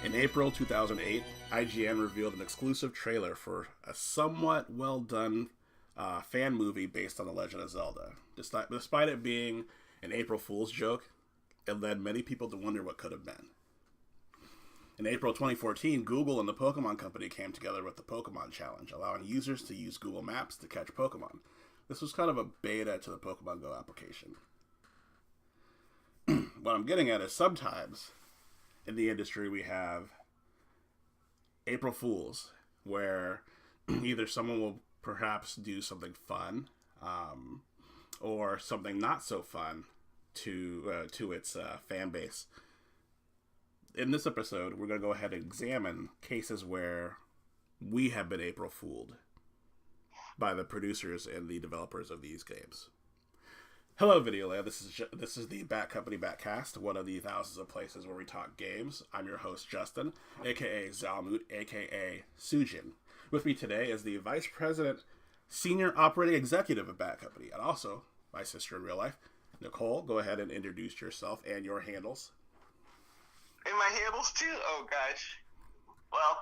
In April 2008, IGN revealed an exclusive trailer for a somewhat well-done fan movie based on The Legend of Zelda. Despite it being an April Fool's joke, it led many people to wonder what could have been. In April 2014, Google and the Pokemon Company came together with the Pokemon Challenge, allowing users to use Google Maps to catch Pokemon. This was kind of a beta to the Pokemon Go application. What I'm getting at is sometimes in the industry we have April Fools, where either someone will perhaps do something fun or something not so fun to its fan base. In this episode, we're going to go ahead and examine cases where we have been April Fooled by the producers and the developers of these games. Hello, Video Land. This is the Batcompany Batcast, one of the thousands of places where we talk games. I'm your host, Justin, a.k.a. Zalmute, a.k.a. Tsujin. With me today is the Vice President, Senior Operating Executive of Batcompany, and also my sister in real life, Nicole. Go ahead and introduce yourself and your handles. And my handles, too? Oh, gosh. Well,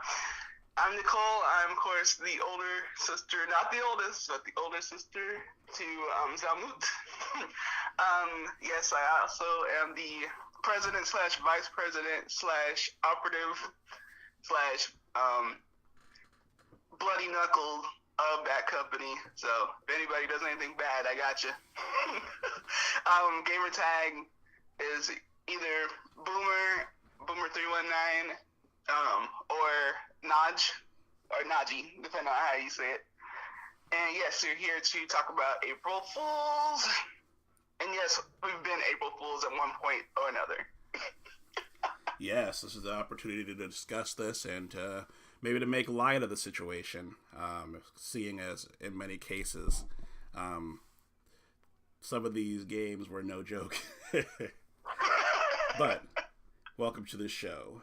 I'm Nicole. I'm, of course, the older sister, not the oldest, but the older sister to Zalmute. Yes, I also am the president / vice president / operative / bloody knuckle of that company. So if anybody does anything bad, I got you. Gamer tag is either Boomer319 or Naj, or Naji, depending on how you say it. And yes, we're here to talk about April Fools. And yes, we've been April Fools at one point or another. Yes, this is the opportunity to discuss this and maybe to make light of the situation, seeing as in many cases, some of these games were no joke. But welcome to the show.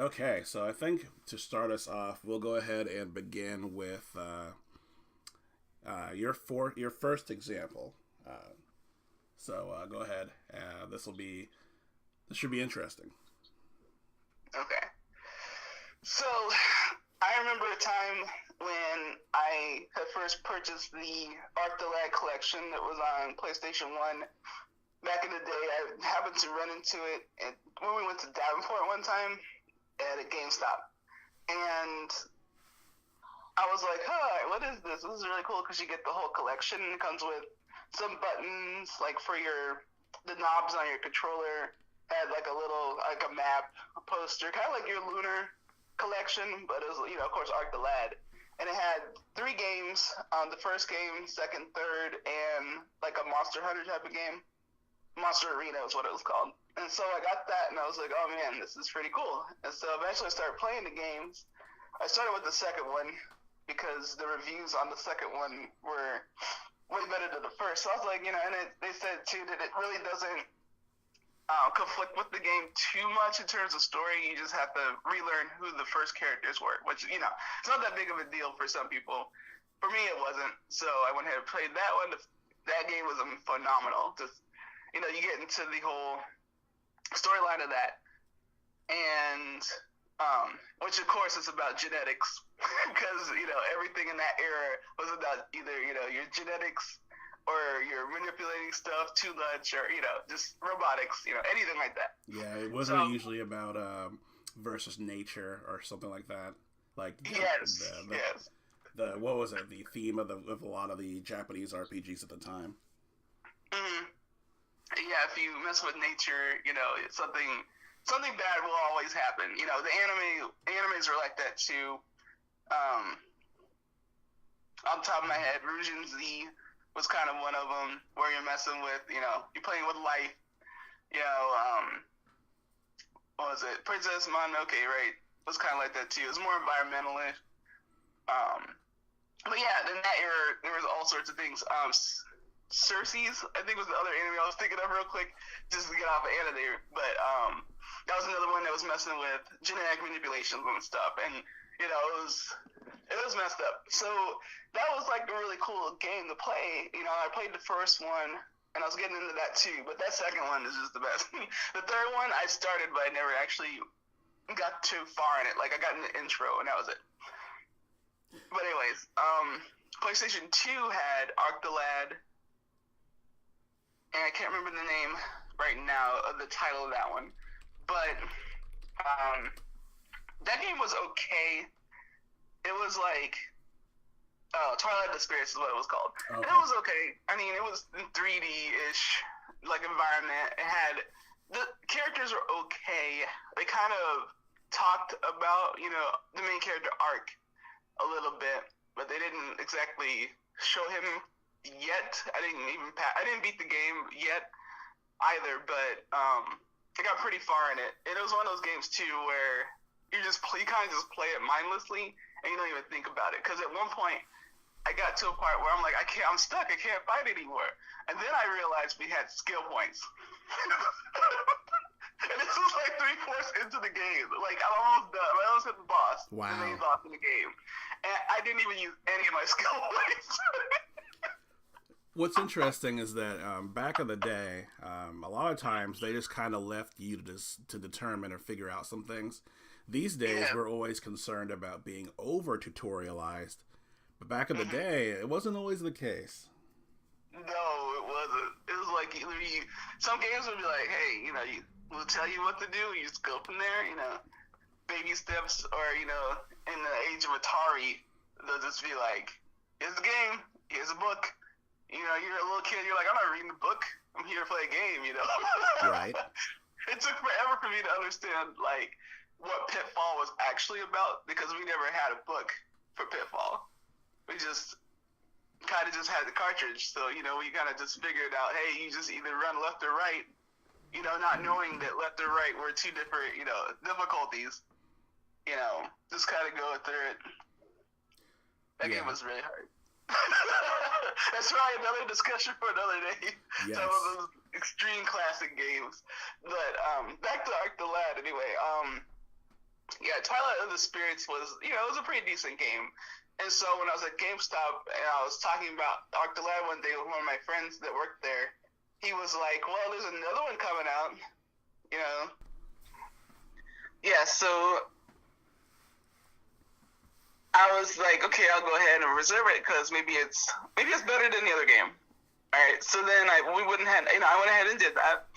Okay, so I think to start us off, we'll go ahead and begin with your first example. So go ahead. This should be interesting. Okay. So I remember a time when I had first purchased the Arc the Lag collection that was on PlayStation 1. Back in the day, I happened to run into it when we went to Davenport one time at a GameStop, and I was like, "Huh, what is this? This is really cool because you get the whole collection. It comes with some buttons, like for the knobs on your controller. Had like a map, a poster, kind of like your Lunar collection, but it was, of course, Arc the Lad. And it had 3 games. The first game, second, third, and like a Monster Hunter type of game. Monster Arena is what it was called. And so I got that, and I was like, oh man, this is pretty cool. And so eventually I started playing the games. I started with the second one because the reviews on the second one were way better than the first. So I was like, and they said too that it really doesn't conflict with the game too much in terms of story. You just have to relearn who the first characters were, which, it's not that big of a deal for some people. For me, it wasn't. So I went ahead and played that one. That game was phenomenal. Just, you get into the whole storyline of that, and which of course is about genetics, because everything in that era was about either your genetics or you're manipulating stuff too much, or just robotics, anything like that. Yeah, it wasn't usually about versus nature or something like that. Like yes. What was it? The theme of a lot of the Japanese RPGs at the time. Mm-hmm. Yeah, if you mess with nature, something bad will always happen. The animes are like that too. on top of my head. Rujin Z was kind of one of them, where you're messing with, you're playing with life. What was it? Princess Mononoke, right? It was kind of like that too. It was more environmentalist. But yeah, in that era, there was all sorts of things. Circe's, I think, was the other anime I was thinking of real quick, just to get off of anime. But that was another one that was messing with genetic manipulations and stuff, and it was messed up. So that was like a really cool game to play. I played the first one, and I was getting into that too. But that second one is just the best. The third one I started, but I never actually got too far in it. Like I got in the intro, and that was it. But anyways, PlayStation 2 had Arc the Lad, and I can't remember the name right now of the title of that one. But that game was okay. It was like Twilight of the Spirits is what it was called. Okay. And it was okay. I mean, it was 3D-ish like environment. It had the characters were okay. They kind of talked about the main character arc a little bit, but they didn't exactly show him yet. I didn't beat the game yet either, but I got pretty far in it. And it was one of those games too where you kind of just play it mindlessly and you don't even think about it. Because at one point I got to a part where I'm like, I'm stuck. I can't fight anymore. And then I realized we had skill points. And this was like 3/4 into the game. Like I'm almost done. I almost hit the boss. Wow. The main boss in the game. And I didn't even use any of my skill points. What's interesting is that back in the day, a lot of times they just kind of left you to determine or figure out some things. These days, we're always concerned about being over tutorialized. But back in the day, it wasn't always the case. No, it wasn't. It was like either some games would be like, hey, we'll tell you what to do. You just go from there, baby steps. Or, in the age of Atari, they'll just be like, here's the game, here's a book. You're a little kid, you're like, I'm not reading the book. I'm here to play a game, Right. It took forever for me to understand, like, what Pitfall was actually about, because we never had a book for Pitfall. We just kind of just had the cartridge. So, we kind of just figured out, hey, you just either run left or right, not knowing that left or right were two different, difficulties. Just kind of go through it. That game was really hard. That's probably another discussion for another day. Yes. Some of those extreme classic games. But back to Arc the Lad anyway. Twilight of the Spirits was, it was a pretty decent game. And so when I was at GameStop and I was talking about Arc the Lad one day with one of my friends that worked there, he was like, well, there's another one coming out. Yeah, so I was like, okay, I'll go ahead and reserve it because maybe it's better than the other game. All right, so then I went ahead and did that.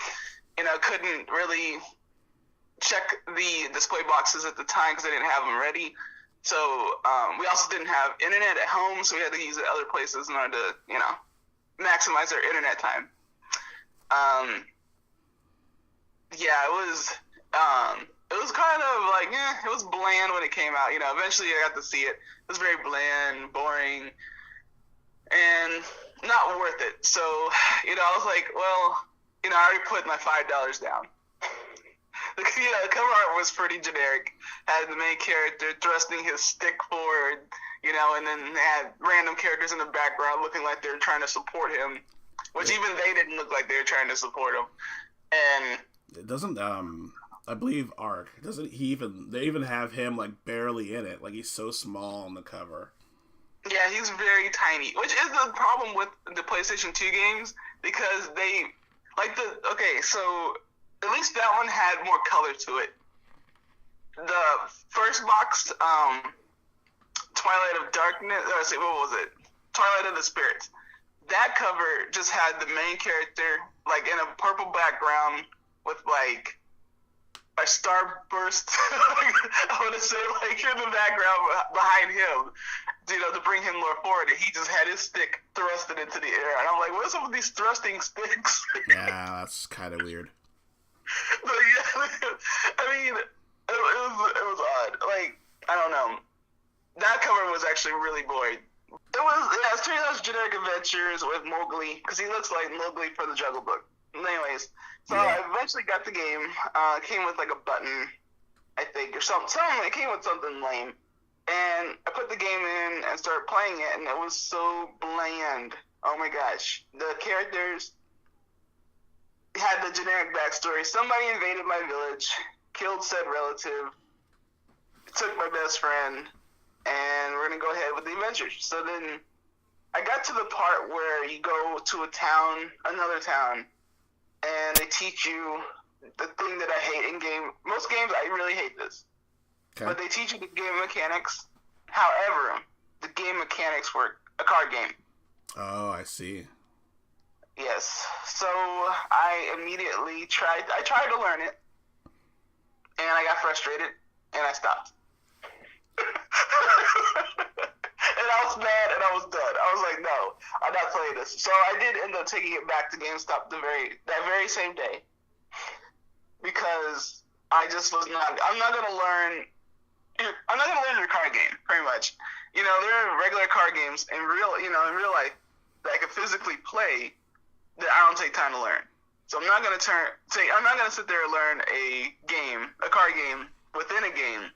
Couldn't really check the display boxes at the time because I didn't have them ready. So we also didn't have internet at home, so we had to use it other places in order to, maximize our internet time. It was kind of like, it was bland when it came out. Eventually I got to see it. It was very bland, boring, and not worth it. So, I was like, well, I already put my $5 down. The cover art was pretty generic. Had the main character thrusting his stick forward, and then had random characters in the background looking like they were trying to support him, which even they didn't look like they were trying to support him. And it doesn't, I believe Arc, they even have him like barely in it. Like he's so small on the cover. Yeah, he's very tiny, which is the problem with the PlayStation 2 games because they, so at least that one had more color to it. The first box, Twilight of Darkness, what was it? Twilight of the Spirits. That cover just had the main character, like, in a purple background with, like, a starburst, I want to say, like, in the background behind him, to bring him more forward. And he just had his stick thrusted into the air. And I'm like, what is up with these thrusting sticks? Yeah, that's kind of weird. But yeah, I mean, it was odd. Like, I don't know. That cover was actually really boring. It it's Three Those Generic Adventures with Mowgli, because he looks like Mowgli for the Jungle Book. Anyways, so I eventually got the game. It came with like a button, I think, or something. It came with something lame. And I put the game in and started playing it, and it was so bland. Oh my gosh. The characters had the generic backstory. Somebody invaded my village, killed said relative, took my best friend, and we're going to go ahead with the adventure. So then I got to the part where you go to a town, another town, and they teach you the thing that I hate in game. Most games, I really hate this. Okay. But they teach you the game mechanics. However, the game mechanics were a card game. Oh, I see. Yes. So I immediately tried to learn it, and I got frustrated, and I stopped. And I was mad, and I was done. I was like, no, I'm not playing this. So I did end up taking it back to GameStop that very same day, because I just was not. I'm not gonna learn a card game, pretty much. You know, there are regular card games in real life that I can physically play that I don't take time to learn. So I'm not gonna sit there and learn a card game within a game,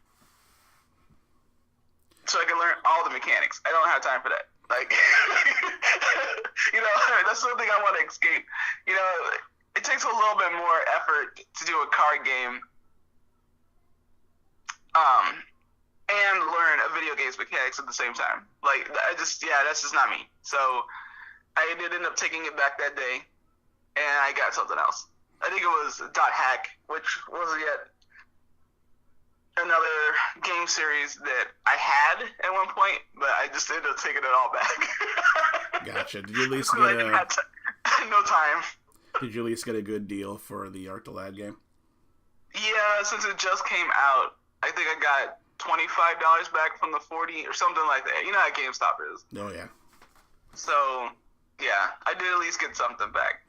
so I can learn all the mechanics. I don't have time for that. Like, you know, that's something I want to escape. You know, it takes a little bit more effort to do a card game, and learn a video game's mechanics at the same time. Like, that's just not me. So I did end up taking it back that day, and I got something else. I think it was .hack, which was yet another game series that I had at one point, but I just ended up taking it all back. Gotcha. Did you at least get no time. Did you at least get a good deal for the Arctolad game? Yeah, since it just came out, I think I got $25 back from the 40 or something like that. You know how GameStop is. Oh, yeah. So, yeah, I did at least get something back.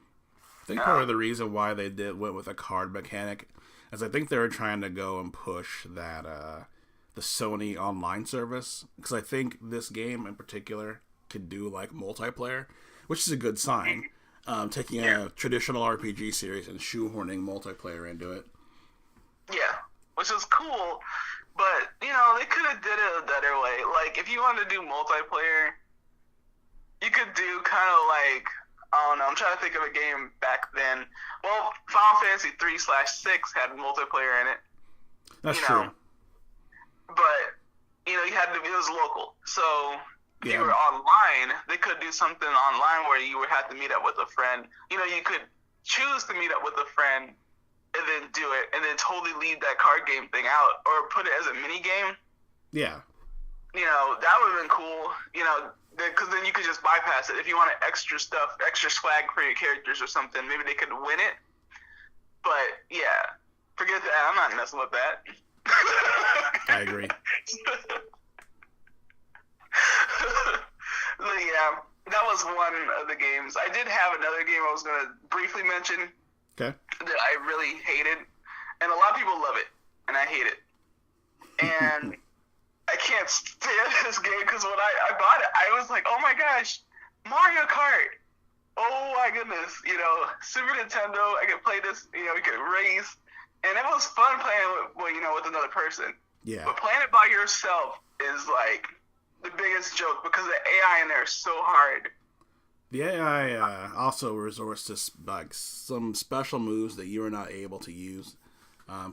I think part of the reason why they went with a card mechanic is I think they were trying to go and push that the Sony online service, because I think this game in particular could do like multiplayer, which is a good sign. Taking a traditional RPG series and shoehorning multiplayer into it. Yeah, which is cool, but you know they could have did it a better way. Like if you wanted to do multiplayer, you could do kind of like, I don't know, I'm trying to think of a game back then. Well, Final Fantasy 3/6 had multiplayer in it. That's true. But, you know, it was local. So, if you were online, they could do something online where you would have to meet up with a friend. You know, you could choose to meet up with a friend and then do it, and then totally leave that card game thing out, or put it as a mini game. Yeah. You know, that would have been cool, you know, because then you could just bypass it. If you wanted extra stuff, extra swag for your characters or something, maybe they could win it. But, yeah, forget that. I'm not messing with that. I agree. But, yeah, that was one of the games. I did have another game I was going to briefly mention that I really hated. And a lot of people love it, and I hate it. And I can't stand this game because when I bought it, I was like, oh my gosh, Mario Kart. Oh my goodness. You know, Super Nintendo, I could play this, you know, we could race. And it was fun playing with another person. Yeah. But playing it by yourself is like the biggest joke because the AI in there is so hard. The AI also resorts to like some special moves that you are not able to use.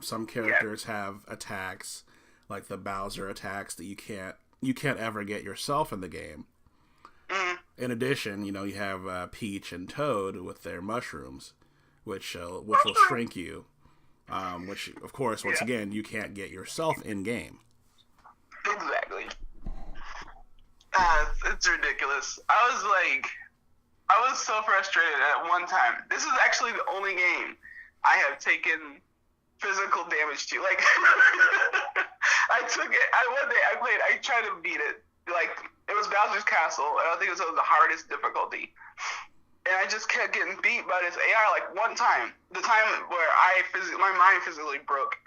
Some characters have attacks, like the Bowser attacks, that you can't ever get yourself in the game. Mm-hmm. In addition, you know, you have Peach and Toad with their mushrooms, which will shrink you. Which, of course, once again, you can't get yourself in game. Exactly. It's ridiculous. I was so frustrated at one time. This is actually the only game I have taken physical damage to. Like, I took it. One day I played. I tried to beat it. Like, it was Bowser's Castle, and I think it was the hardest difficulty. And I just kept getting beat by this AI. Like one time, the time where my mind physically broke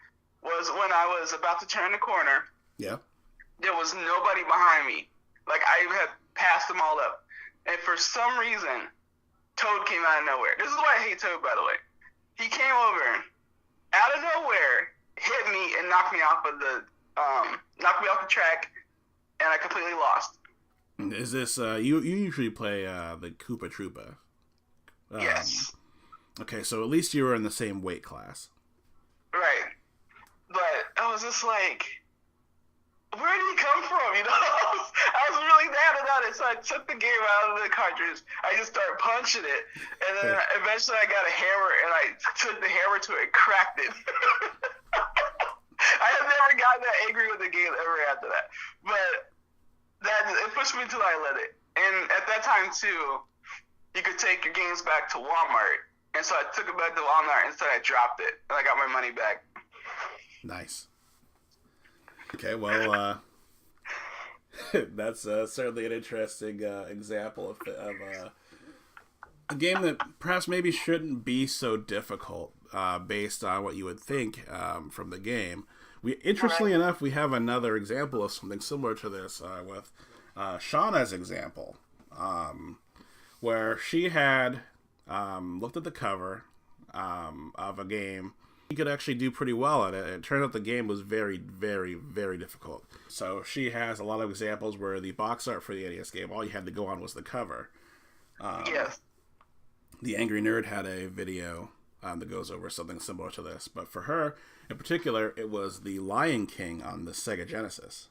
was when I was about to turn the corner. Yeah. There was nobody behind me. Like I had passed them all up. And for some reason, Toad came out of nowhere. This is why I hate Toad, by the way. He came over, out of nowhere, hit me and knocked me off the track, and I completely lost. Is this you usually play the Koopa Troopa? Yes. Okay, so at least you were in the same weight class. Right. But I was just like, where did he come from? You know, I was really mad about it, so I took the game out of the cartridge. I just started punching it, and then eventually I got a hammer, and I took the hammer to it and cracked it. I have never gotten that angry with the game ever after that. But it pushed me until I let it. And at that time, too, you could take your games back to Walmart. And so I took it back to Walmart, and instead I dropped it, and I got my money back. Nice. Okay, well, that's certainly an interesting example of a game that perhaps maybe shouldn't be so difficult based on what you would think from the game. Interestingly enough, we have another example of something similar to this with Shauna's example, where she had looked at the cover of a game. She could actually do pretty well at it. It turned out the game was very, very, very difficult. So she has a lot of examples where the box art for the NES game, all you had to go on was the cover. Yes. The Angry Nerd had a video that goes over something similar to this. But for her, in particular, it was the Lion King on the Sega Genesis.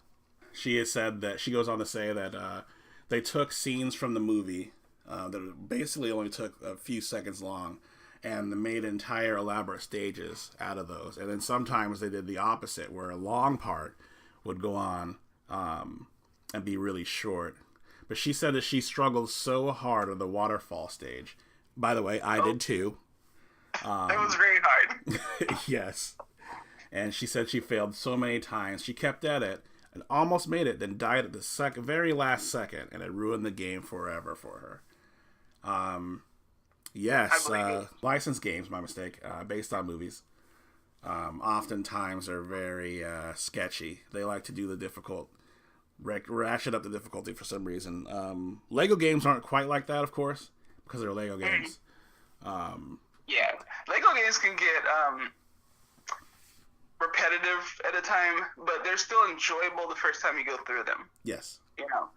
She has said that, she goes on to say that they took scenes from the movie that basically only took a few seconds long, and made entire elaborate stages out of those. And then sometimes they did the opposite, where a long part would go on and be really short. But she said that she struggled so hard on the waterfall stage. By the way, I did too. It was very hard. Yes. And she said she failed so many times. She kept at it and almost made it, then died at the very last second, and it ruined the game forever for her. Yes, licensed games, my mistake, based on movies, oftentimes are very sketchy. They like to do the difficult, ratchet up the difficulty for some reason. Lego games aren't quite like that, of course, because they're Lego games. Yeah, Lego games can get repetitive at a time, but they're still enjoyable the first time you go through them. Yes. You know,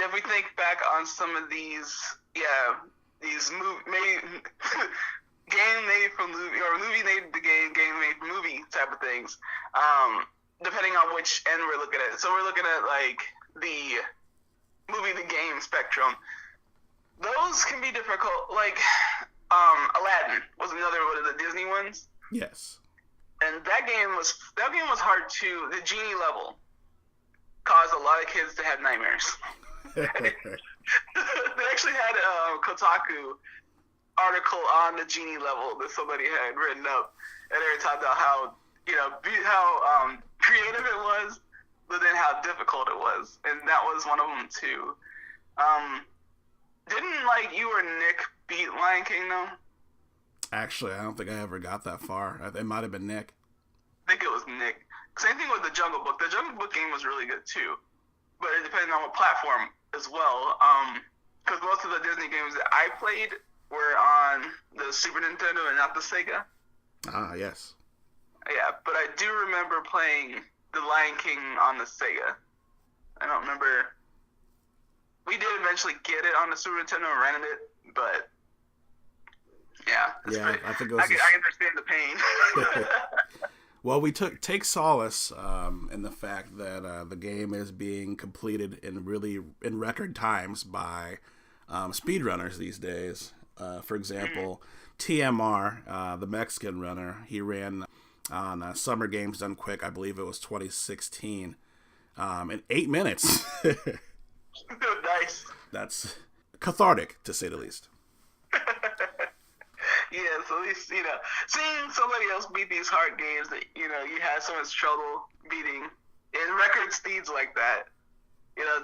if we think back on some of these, these game made from movie, or movie made the game made from movie type of things, depending on which end we're looking at. So we're looking at like the movie to game spectrum. Those can be difficult. Like Aladdin was another one of the Disney ones. Yes. And that game was hard too. The genie level caused a lot of kids to have nightmares. They actually had a Kotaku article on the genie level that somebody had written up, and they talked about how creative it was, but then how difficult it was, and that was one of them too. Didn't you or Nick beat Lion King though? Actually, I don't think I ever got that far. It might have been Nick. I think it was Nick. Same thing with the Jungle Book. The Jungle Book game was really good too, but it depended on what platform as well. Because most of the Disney games that I played were on the Super Nintendo and not the Sega. Ah, yes. Yeah, but I do remember playing the Lion King on the Sega. I don't remember. We did eventually get it on the Super Nintendo and rented it, but yeah. I think it was I understand the pain. Well, we take solace in the fact that the game is being completed in record times by speedrunners these days. For example, TMR, the Mexican runner, he ran on Summer Games Done Quick, I believe it was 2016, in 8 minutes. Nice. That's cathartic, to say the least. Yeah, so at least, seeing somebody else beat these hard games that, you had so much trouble beating in record speeds like that,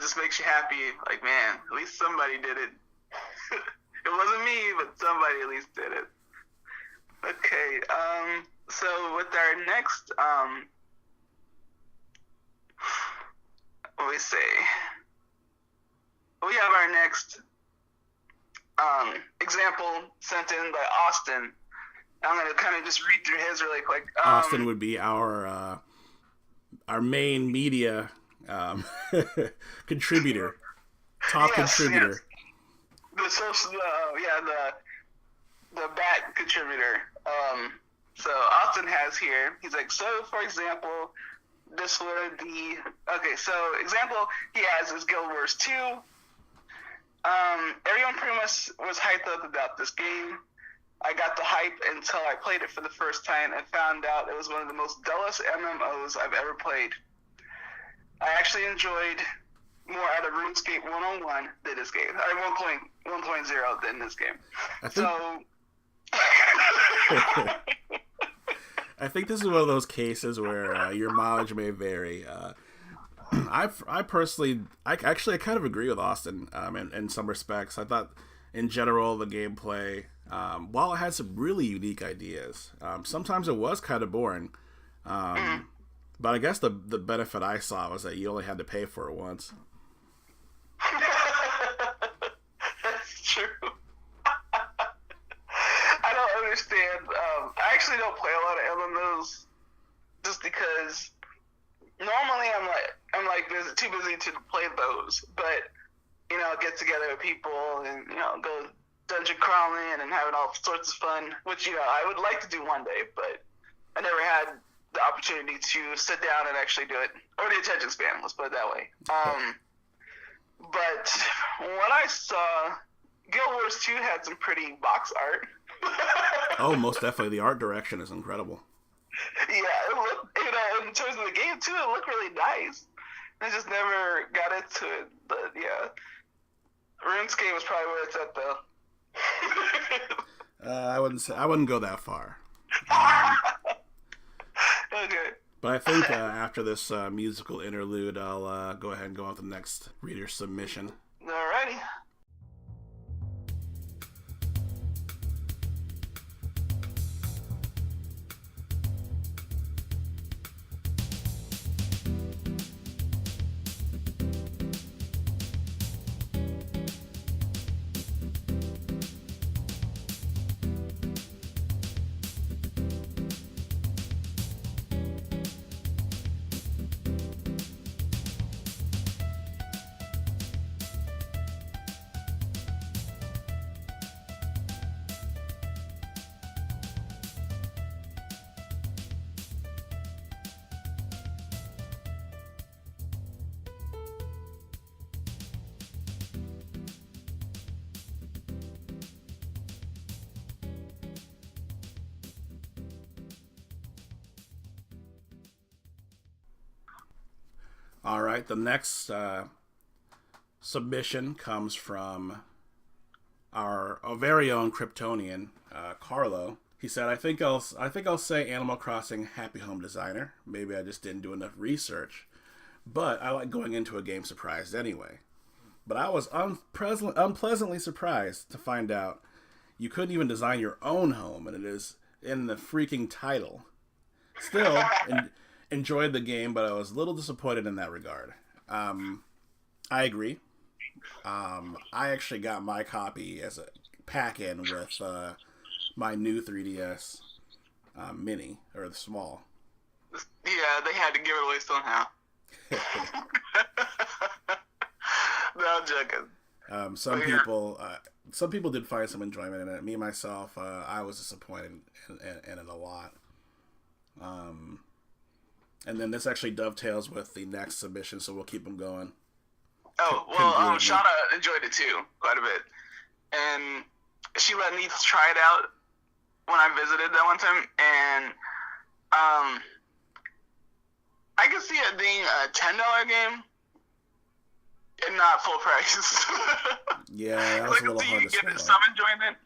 just makes you happy. Like, man, at least somebody did it. It wasn't me, but somebody at least did it. Okay, so with our next, let me see. we have our next example sent in by Austin. I'm going to kind of just read through his really quick. Austin would be our main media contributor, top contributor. Yes. The Bat contributor. So Austin has here, he's like, so for example, this would be, okay, so example he has is Guild Wars 2. Everyone pretty much was hyped up about this game. I got the hype until I played it for the first time and found out it was one of the most dullest MMOs I've ever played. I actually enjoyed more out of RuneScape 101 than this game. Or 1.0 than this game. I think this is one of those cases where your mileage may vary. I personally kind of agree with Austin in some respects. I thought, in general, the gameplay, while it had some really unique ideas, sometimes it was kind of boring. But I guess the benefit I saw was that you only had to pay for it once. That's true. I don't understand. I actually don't play a lot of MMOs just because normally I'm too busy to play those. But get together with people and go dungeon crawling and having all sorts of fun, which I would like to do one day, but I never had the opportunity to sit down and actually do it, or the attention span. Let's put it that way. But when I saw Guild Wars 2 had some pretty box art. Oh, most definitely. The art direction is incredible. Yeah, it looked, in terms of the game too, it looked really nice. I just never got into it, but yeah. RuneScape was probably where it's at though. I wouldn't go that far. Okay. But I think after this musical interlude, I'll go ahead and go on to the next reader submission. Alrighty. All right, the next submission comes from our very own Kryptonian, Carlo. He said, "I think I'll say Animal Crossing Happy Home Designer. Maybe I just didn't do enough research, but I like going into a game surprised anyway. But I was unpleasantly surprised to find out you couldn't even design your own home, and it is in the freaking title. Still." Enjoyed the game, but I was a little disappointed in that regard. I agree. I actually got my copy as a pack-in with my new 3DS mini, or the small. Yeah, they had to give it away somehow. No, I'm joking. Some people did find some enjoyment in it. Me, myself, I was disappointed in it a lot. And then this actually dovetails with the next submission, so we'll keep them going. Oh, well, Shauna enjoyed it too, quite a bit. And she let me try it out when I visited that one time. And I could see it being a $10 game and not full price. Yeah, that was a little hard to swallow. Some enjoyment.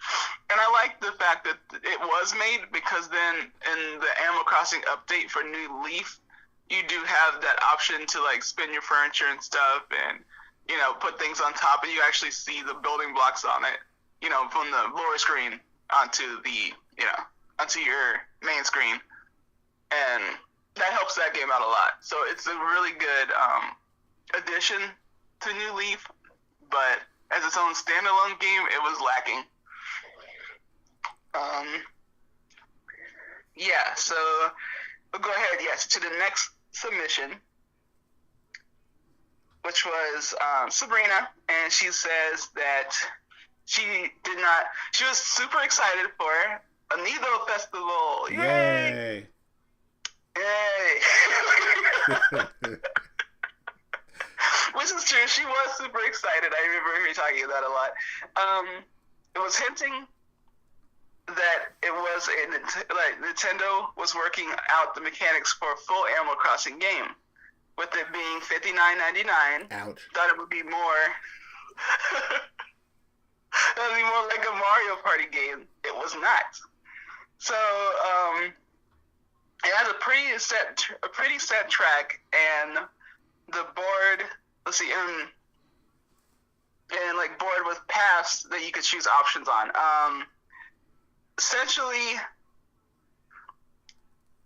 And I like the fact that it was made, because then in the Animal Crossing update for New Leaf, you do have that option to spin your furniture and stuff and, put things on top, and you actually see the building blocks on it, from the lower screen onto onto your main screen. And that helps that game out a lot. So it's a really good addition to New Leaf, but as its own standalone game, it was lacking. Yeah, so we'll go ahead, yes, to the next submission, which was Sabrina, and she says that she was super excited for a Nido Festival. Yay! Yay! Which is true, she was super excited. I remember her talking about it a lot. It was hinting that it was Nintendo was working out the mechanics for a full Animal Crossing game, with it being $59.99. Ouch! Thought it would be more. That would be more like a Mario Party game. It was not. So it has a pretty set track, and the board. Let's see, and like board with paths that you could choose options on. Essentially,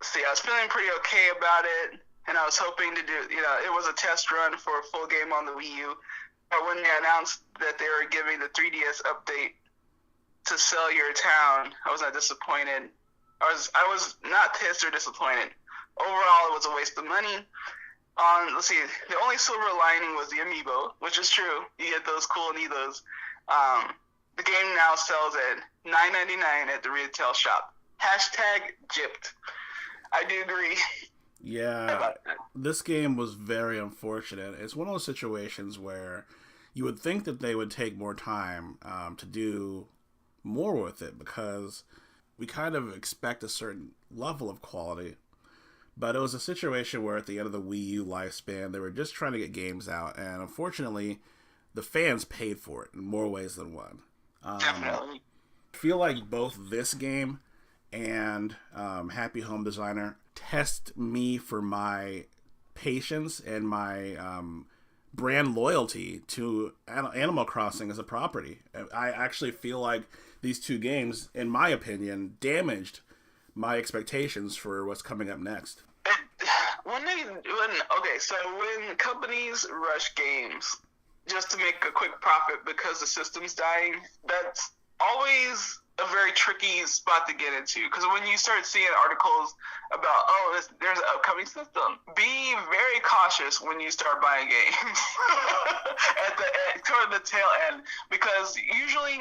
I was feeling pretty okay about it, and I was hoping to do, it was a test run for a full game on the Wii U. But when they announced that they were giving the 3DS update to Sell Your Town, I was not disappointed. I was not pissed or disappointed. Overall, it was a waste of money. Let's see, the only silver lining was the amiibo, which is true. You get those cool Amiibos. The game now sells at $9.99 at the retail shop. #gypped. I do agree. Yeah, this game was very unfortunate. It's one of those situations where you would think that they would take more time to do more with it, because we kind of expect a certain level of quality. But it was a situation where at the end of the Wii U lifespan, they were just trying to get games out, and unfortunately, the fans paid for it in more ways than one. Definitely. I feel like both this game and Happy Home Designer test me for my patience and my brand loyalty to Animal Crossing as a property. I actually feel like these two games, in my opinion, damaged my expectations for what's coming up next. When companies rush games just to make a quick profit because the system's dying, that's always a very tricky spot to get into. Because when you start seeing articles about, there's an upcoming system, be very cautious when you start buying games toward the tail end, because usually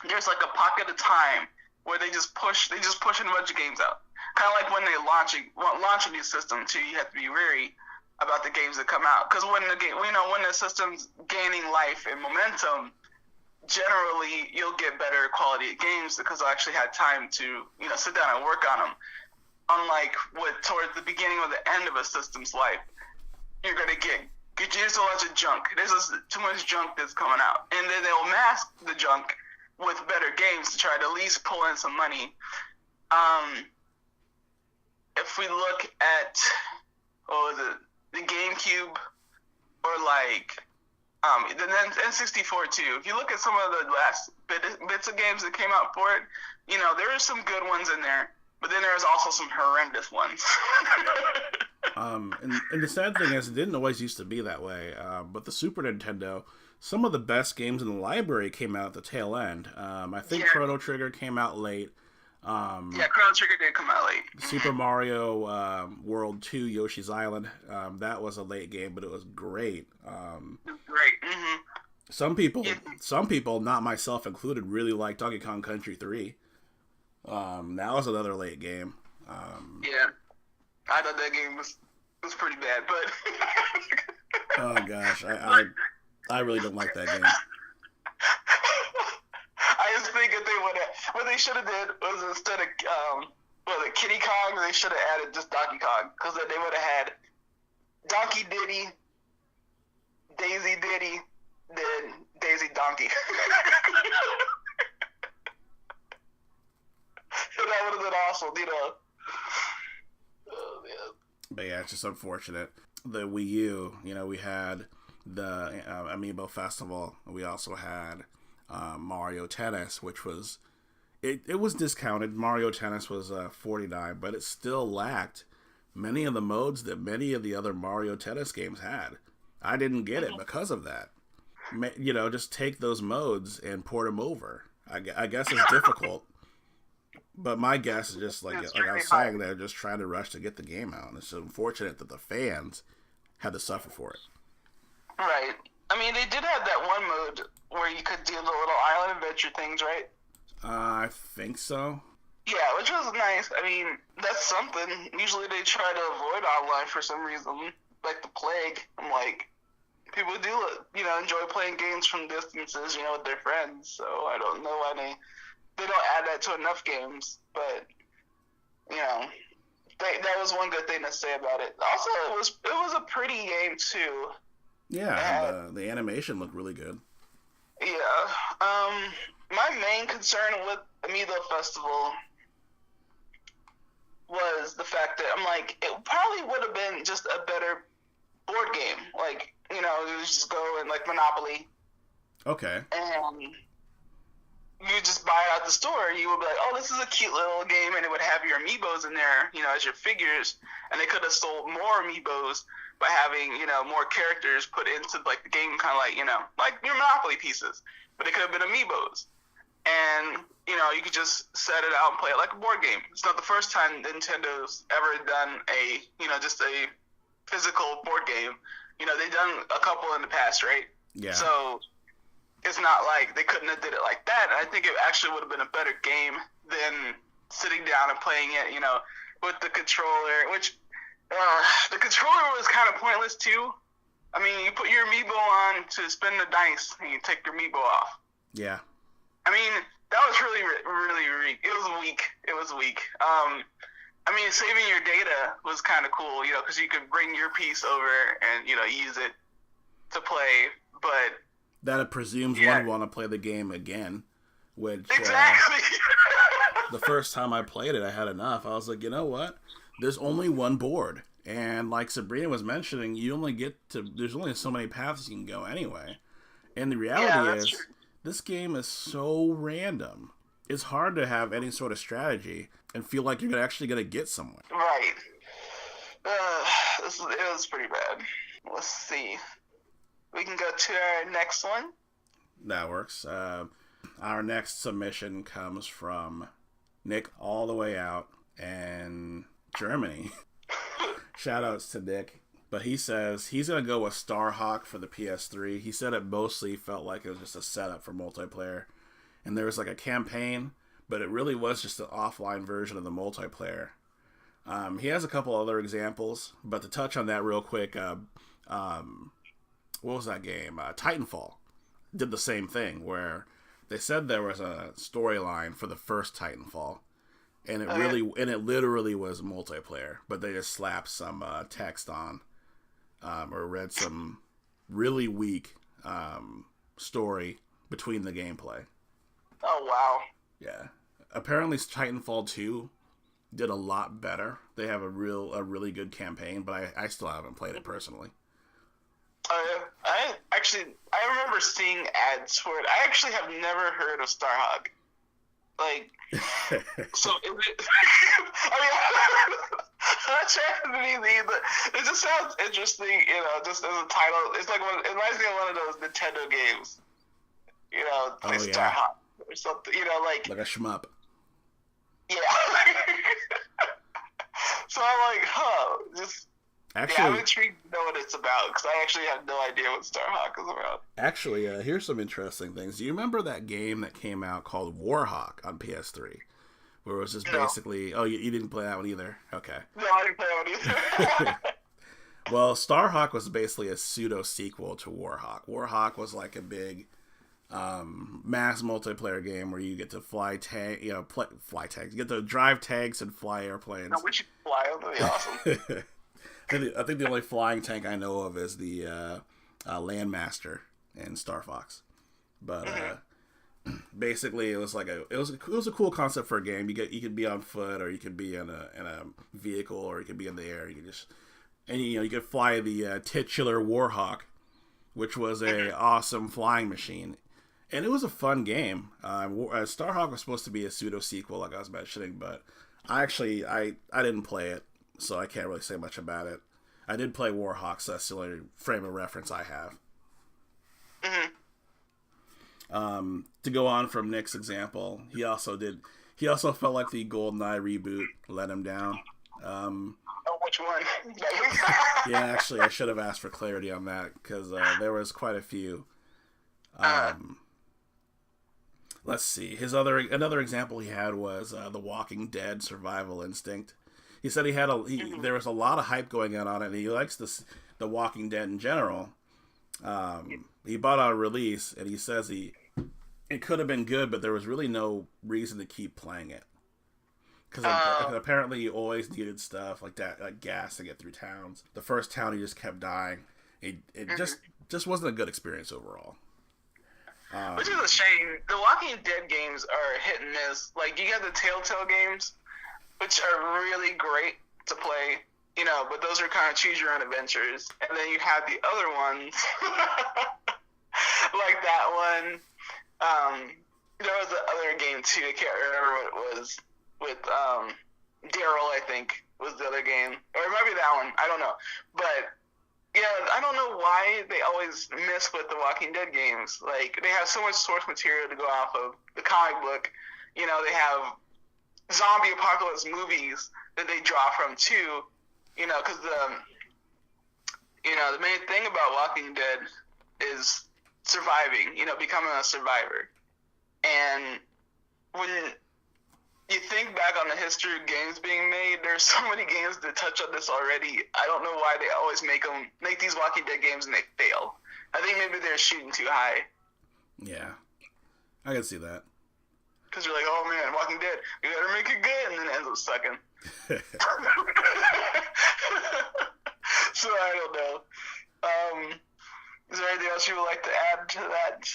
there's like a pocket of time where they just push a bunch of games out. Kind of like when they launch a new system too, you have to be wary about the games that come out, because when the system's gaining life and momentum, generally you'll get better quality games because they'll actually have time to sit down and work on them. Unlike towards the beginning or the end of a system's life, you're gonna get just a bunch of junk. There's too much junk that's coming out, and then they'll mask the junk with better games to try to at least pull in some money. If we look at the GameCube, or like the N64 too, if you look at some of the last bits of games that came out for it, there are some good ones in there, but then there's also some horrendous ones. And the sad thing is, it didn't always used to be that way. But the Super Nintendo, some of the best games in the library came out at the tail end. I think Chrono Trigger came out late. Chrono Trigger did come out late. Super Mario World 2, Yoshi's Island, that was a late game, but it was great. Great. Mm-hmm. Some people, not myself included, really like Donkey Kong Country 3. That was another late game. I thought that game was pretty bad, but oh gosh, I really don't like that game. I just think that what they should have did was, instead of Kitty Kong, they should have added just Donkey Kong, because then they would have had Donkey Diddy, Daisy Diddy, then Daisy Donkey. That would have been awesome, Oh, man. But yeah, it's just unfortunate. The Wii U, we had the Amiibo Festival. We also had Mario Tennis, which was it was discounted. Mario Tennis was $49, but it still lacked many of the modes that many of the other Mario Tennis games had. I didn't get it because of that. just take those modes and port them over. I guess it's difficult. But my guess is just like I was saying, they're just trying to rush to get the game out. And it's unfortunate that the fans had to suffer for it. Right. I mean, they did have that one mode where you could do the little island adventure things, right? I think so. Yeah, which was nice. I mean, that's something. Usually they try to avoid online for some reason, like the plague. I'm like, people do, enjoy playing games from distances, with their friends. So I don't know why they don't add that to enough games. But, that was one good thing to say about it. Also, it was a pretty game too. Yeah, and the animation looked really good. Yeah. My main concern with Amiibo Festival was the fact that I'm like, it probably would have been just a better board game. Like, you just go and like Monopoly. Okay. And you just buy it at the store, and you would be like, oh, this is a cute little game, and it would have your Amiibos in there, as your figures, and they could have sold more Amiibos by having, more characters put into, like, the game, kind of like, like your Monopoly pieces, but it could have been Amiibos, and, you could just set it out and play it like a board game. It's not the first time Nintendo's ever done a, just a physical board game. They've done a couple in the past, right? Yeah. So it's not like they couldn't have did it like that. And I think it actually would have been a better game than sitting down and playing it, with the controller, which the controller was kind of pointless too. I mean, you put your Amiibo on to spin the dice, and you take your Amiibo off. Yeah. I mean, that was really, really weak. It was weak. I mean, saving your data was kind of cool, because you could bring your piece over and, use it to play, but... That it presumes one would want to play the game again, which... Exactly! The first time I played it, I had enough. I was like, you know what? There's only one board. And like Sabrina was mentioning, there's only so many paths you can go anyway. And the reality is, this game is so random. It's hard to have any sort of strategy and feel like you're actually going to get somewhere. Right. It was pretty bad. Let's see. We can go to our next one. That works. Our next submission comes from Nick all the way out in Germany. Shoutouts to Nick. But he says he's going to go with Starhawk for the PS3. He said it mostly felt like it was just a setup for multiplayer. And there was like a campaign, but it really was just an offline version of the multiplayer. He has a couple other examples, but to touch on that real quick, what was that game? Titanfall did the same thing, where they said there was a storyline for the first Titanfall, and it literally was multiplayer, but they just slapped some text on, or read some really weak story between the gameplay. Oh, wow. Yeah. Apparently Titanfall 2 did a lot better. They have a really good campaign, but I still haven't played it personally. I remember seeing ads for it. I actually have never heard of Starhawk. Like, so is it... I mean, I'm trying to be it just sounds interesting, just as a title. It's like it reminds me of one of those Nintendo games. Like Starhawk or something, like a shmup. Yeah. So I'm like, I'm intrigued to know what it's about, because I actually have no idea what Starhawk is about. Actually, here's some interesting things. Do you remember that game that came out called Warhawk on PS3? Where it was just basically... Oh, you didn't play that one either? Okay. No, I didn't play that one either. Well, Starhawk was basically a pseudo-sequel to Warhawk. Warhawk was like a big mass multiplayer game where you get to fly tags. You get to drive tanks and fly airplanes. I wish you could fly them. That'd be awesome. I think the only flying tank I know of is the Landmaster in Star Fox. But basically, it was like it was a cool concept for a game. You could be on foot, or you could be in a vehicle, or you could be in the air. You could fly the titular Warhawk, which was a awesome flying machine, and it was a fun game. Starhawk was supposed to be a pseudo sequel, like I was mentioning, but I didn't play it. So I can't really say much about it. I did play Warhawk, so that's the only frame of reference I have. Mm-hmm. To go on from Nick's example, he also felt like the GoldenEye reboot let him down. Which one? Yeah, actually, I should have asked for clarity on that because there was quite a few. Let's see. Another example he had was The Walking Dead Survival Instinct. He said there was a lot of hype going on it, and he likes The Walking Dead in general. He bought on release, and he says it could have been good, but there was really no reason to keep playing it. Because apparently you always needed stuff like that, like gas to get through towns. The first town he just kept dying. It just wasn't a good experience overall. Which is a shame. The Walking Dead games are hit and miss. Like, you got the Telltale games, which are really great to play, but those are kind of choose your own adventures. And then you have the other ones, like that one. There was the other game too. I can't remember what it was. With Daryl, I think, was the other game. Or it might be that one. I don't know. But, yeah, I don't know why they always miss with the Walking Dead games. Like, they have so much source material to go off of. The comic book, they have zombie apocalypse movies that they draw from, too. Because the main thing about Walking Dead is surviving, becoming a survivor. And when you think back on the history of games being made, there's so many games that touch on this already. I don't know why they always make these Walking Dead games and they fail. I think maybe they're shooting too high. Yeah, I can see that. Because you're like, oh man, Walking Dead, we gotta make it good, and then it ends up sucking. So I don't know. Is there anything else you would like to add to that?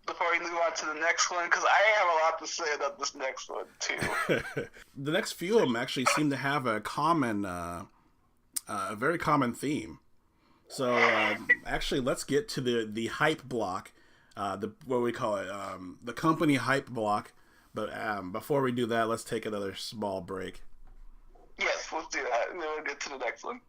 Before we move on to the next one, because I have a lot to say about this next one too. The next few of them actually seem to have a very common theme. So actually, let's get to the hype block, what we call it, the company hype block. But before we do that, let's take another small break. Yes, let's do that, and then we'll get to the next one.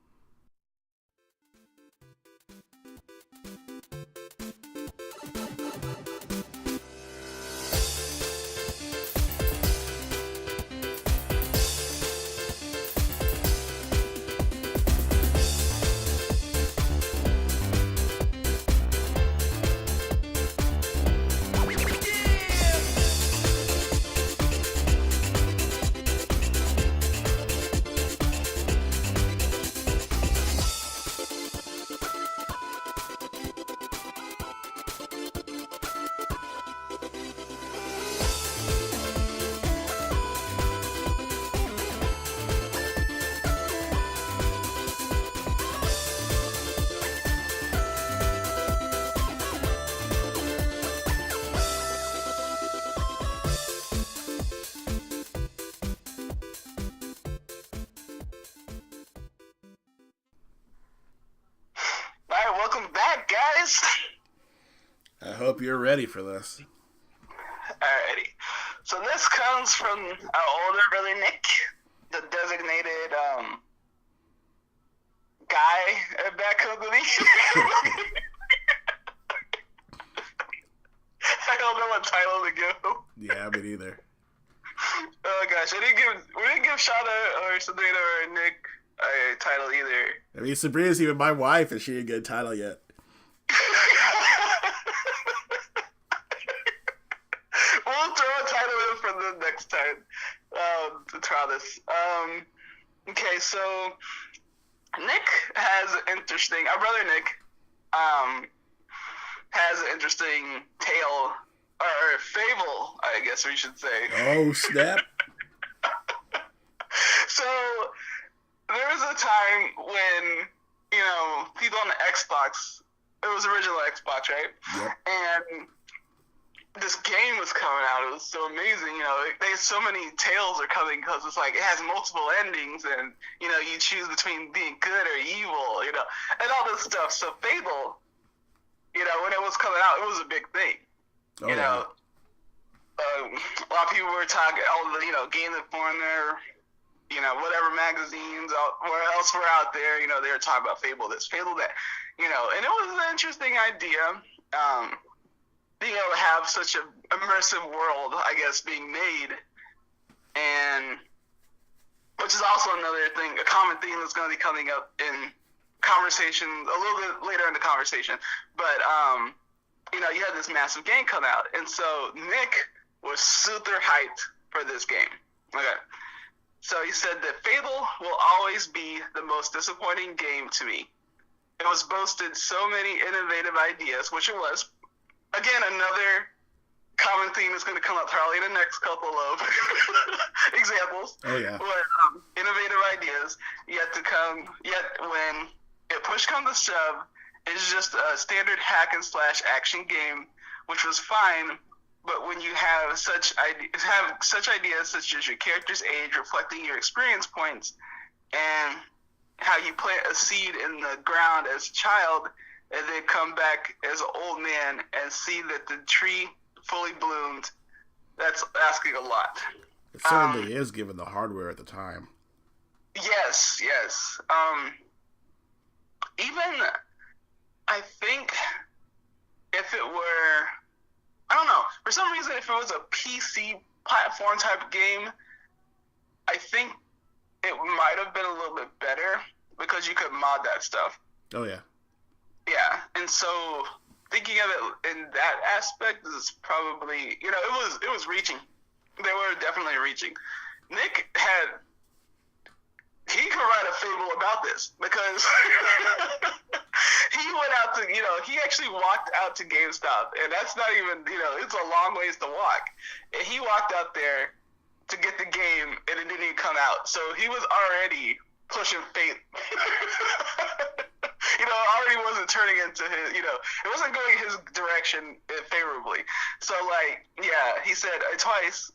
I hope you're ready for this. Alrighty. So this comes from our older brother Nick, the designated guy at Batcompany. I don't know what title to give. Yeah, me neither. Oh gosh, we didn't give Shada or Sabrina or Nick a title either. I mean, Sabrina's even my wife, and she didn't get a title yet. We'll throw a title in for the next time to try this. Okay, so Nick has an interesting. Our brother Nick has an interesting tale or fable, I guess we should say. Oh snap! So there was a time when people on the Xbox. It was original Xbox, right? Yep. And this game was coming out. It was so amazing. There's so many tales are coming because it's like it has multiple endings, and you choose between being good or evil, and all this stuff. So Fable, when it was coming out, it was a big thing. Oh, yeah. A lot of people were talking, Game Informer, whatever magazines, where else were out there, they were talking about Fable this, Fable that, and it was an interesting idea. being able to have such an immersive world, I guess, being made, and which is also another thing, a common theme that's going to be coming up in conversation a little bit later in the conversation. But you know, you had this massive game come out, and so Nick was super hyped for this game. Okay. So he said that Fable will always be the most disappointing game to me. It was boasted so many innovative ideas, which it was. Again, another common theme is going to come up probably in the next couple of examples. Oh, yeah. Where innovative ideas, yet when it push comes to shove, it's just a standard hack and slash action game, which was fine. But when you have such ideas such as your character's age reflecting your experience points, and how you plant a seed in the ground as a child, and then come back as an old man and see that the tree fully bloomed, that's asking a lot. It certainly is, given the hardware at the time. Yes. Even, I think, if it were, I don't know, for some reason, if it was a PC platform type game, I think it might have been a little bit better because you could mod that stuff. Oh, yeah. Yeah, and so thinking of it in that aspect is probably, you know, it was reaching. They were definitely reaching. Nick he could write a fable about this because he went out to, you know, he actually walked out to GameStop, and that's not even, you know, it's a long ways to walk. And he walked out there to get the game, and it didn't even come out. So he was already pushing fate. You know, it already wasn't turning into his, you know, it wasn't going his direction favorably. So, like, yeah, he said twice,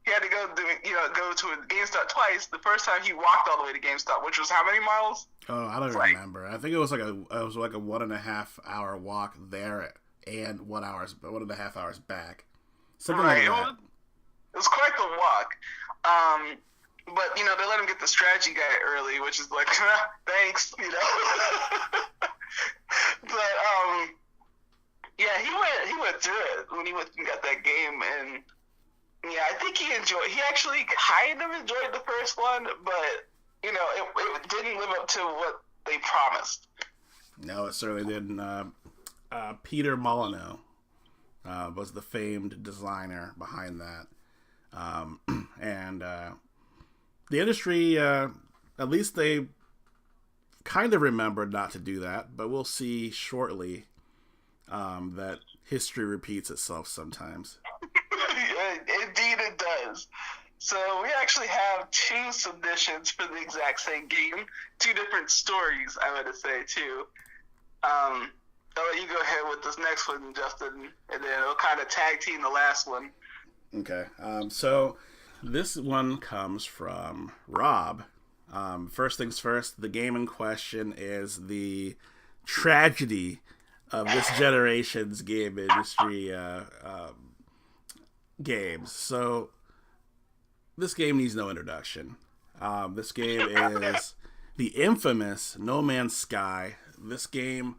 he had to go to a GameStop twice. The first time he walked all the way to GameStop, which was how many miles? Oh, I don't remember. I think it was like a 1.5 hour walk there and 1.5 hours back. Something like that. It was quite the walk. But, you know, they let him get the strategy guy early, which is like, thanks, you know. But, yeah, he went through it when he went and got that game, and, yeah, I think he actually kind of enjoyed the first one, but, you know, it didn't live up to what they promised. No, it certainly didn't. Peter Molyneux was the famed designer behind that. And the industry, at least they kind of remembered not to do that, but we'll see shortly that history repeats itself sometimes. Indeed it does. So we actually have 2 submissions for the exact same game. 2 different stories, I would say, too. I'll let you go ahead with this next one, Justin, and then it'll kind of tag team the last one. Okay. So this one comes from Rob. First things first, the game in question is the tragedy of this generation's game industry games. So this game needs no introduction. This game is the infamous No Man's Sky. This game,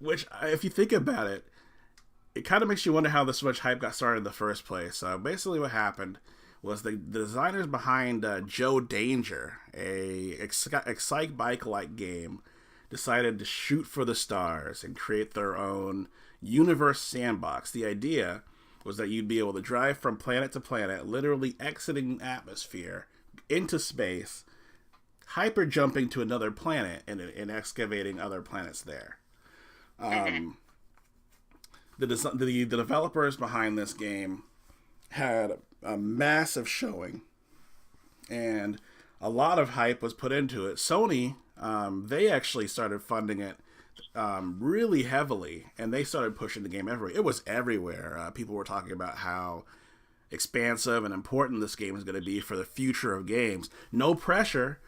which, if you think about it, it kind of makes you wonder how this much hype got started in the first place. Basically what happened was the designers behind Joe Danger, a Excite Bike-like game, decided to shoot for the stars and create their own universe sandbox. The idea was that you'd be able to drive from planet to planet, literally exiting atmosphere into space, hyper jumping to another planet and excavating other planets there. The developers behind this game had a massive showing, and a lot of hype was put into it. Sony, they actually started funding it really heavily, and they started pushing the game everywhere. It was everywhere. People were talking about how expansive and important this game is going to be for the future of games. No pressure